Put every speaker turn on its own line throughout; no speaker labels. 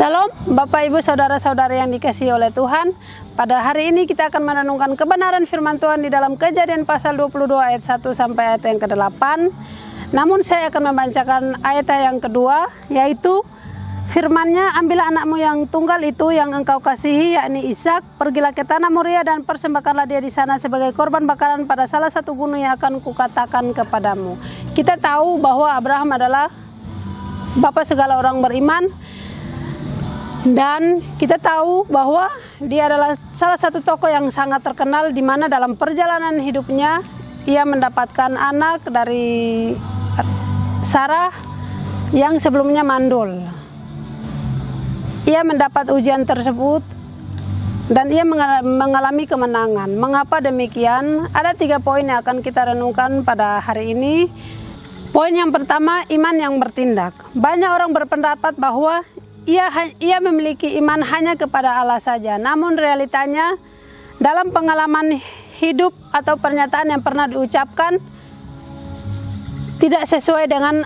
Shalom Bapak Ibu Saudara-saudara yang dikasihi oleh Tuhan. Pada hari ini kita akan merenungkan kebenaran firman Tuhan di dalam Kejadian pasal 22 ayat 1 sampai ayat yang ke-8. Namun saya akan membacakan ayat yang kedua, yaitu firman-Nya, ambillah anakmu yang tunggal itu yang engkau kasihi, yakni Ishak, pergilah ke tanah Moria dan persembahkanlah dia di sana sebagai korban bakaran pada salah satu gunung yang akan kukatakan kepadamu. Kita tahu bahwa Abraham adalah bapa segala orang beriman. Dan kita tahu bahwa dia adalah salah satu tokoh yang sangat terkenal, di mana dalam perjalanan hidupnya ia mendapatkan anak dari Sarah yang sebelumnya mandul. Ia mendapat ujian tersebut dan ia mengalami kemenangan. Mengapa demikian? Ada 3 poin yang akan kita renungkan pada hari ini. Poin yang pertama, iman yang bertindak. Banyak orang berpendapat bahwa ia memiliki iman hanya kepada Allah saja. Namun realitanya dalam pengalaman hidup atau pernyataan yang pernah diucapkan tidak sesuai dengan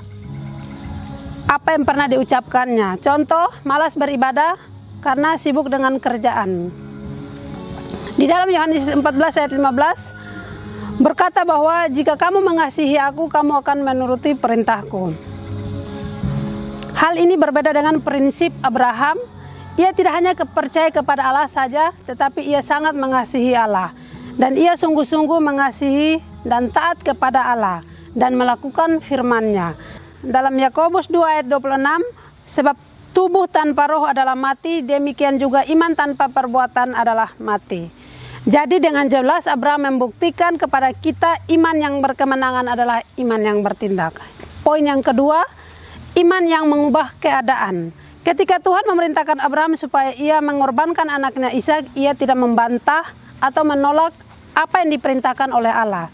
apa yang pernah diucapkannya. Contoh, malas beribadah karena sibuk dengan kerjaan. Di dalam Yohanes 14 ayat 15 berkata bahwa jika kamu mengasihi aku, kamu akan menuruti perintahku. Hal ini berbeda dengan prinsip Abraham. Ia tidak hanya percaya kepada Allah saja, tetapi ia sangat mengasihi Allah. Dan ia sungguh-sungguh mengasihi dan taat kepada Allah dan melakukan firman-Nya. Dalam Yakobus 2 ayat 26, sebab tubuh tanpa roh adalah mati, demikian juga iman tanpa perbuatan adalah mati. Jadi dengan jelas Abraham membuktikan kepada kita iman yang berkemenangan adalah iman yang bertindak. Poin yang kedua, iman yang mengubah keadaan. Ketika Tuhan memerintahkan Abraham supaya ia mengorbankan anaknya Ishak, ia tidak membantah atau menolak apa yang diperintahkan oleh Allah.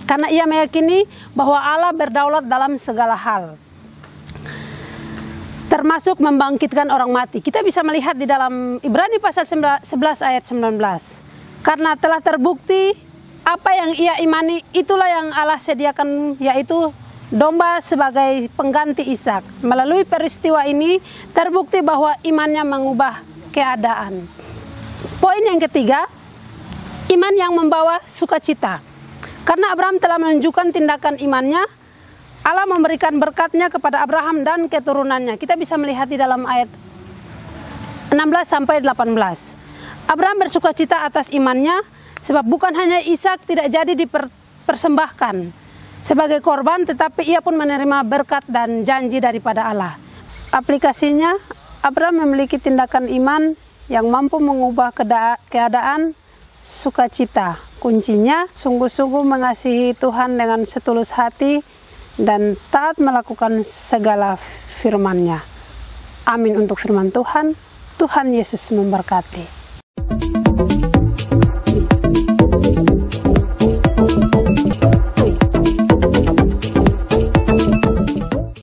Karena ia meyakini bahwa Allah berdaulat dalam segala hal, termasuk membangkitkan orang mati. Kita bisa melihat di dalam Ibrani pasal 11 ayat 19. Karena telah terbukti apa yang ia imani, itulah yang Allah sediakan, yaitu domba sebagai pengganti Ishak. Melalui peristiwa ini terbukti bahwa imannya mengubah keadaan. Poin yang ketiga, iman yang membawa sukacita. Karena Abraham telah menunjukkan tindakan imannya, Allah memberikan berkat-Nya kepada Abraham dan keturunannya. Kita bisa melihat di dalam ayat 16 sampai 18. Abraham bersukacita atas imannya, sebab bukan hanya Ishak tidak jadi dipersembahkan sebagai korban, tetapi ia pun menerima berkat dan janji daripada Allah. Aplikasinya, Abraham memiliki tindakan iman yang mampu mengubah keadaan sukacita. Kuncinya, sungguh-sungguh mengasihi Tuhan dengan setulus hati dan taat melakukan segala firman-Nya. Amin untuk firman Tuhan. Tuhan Yesus memberkati.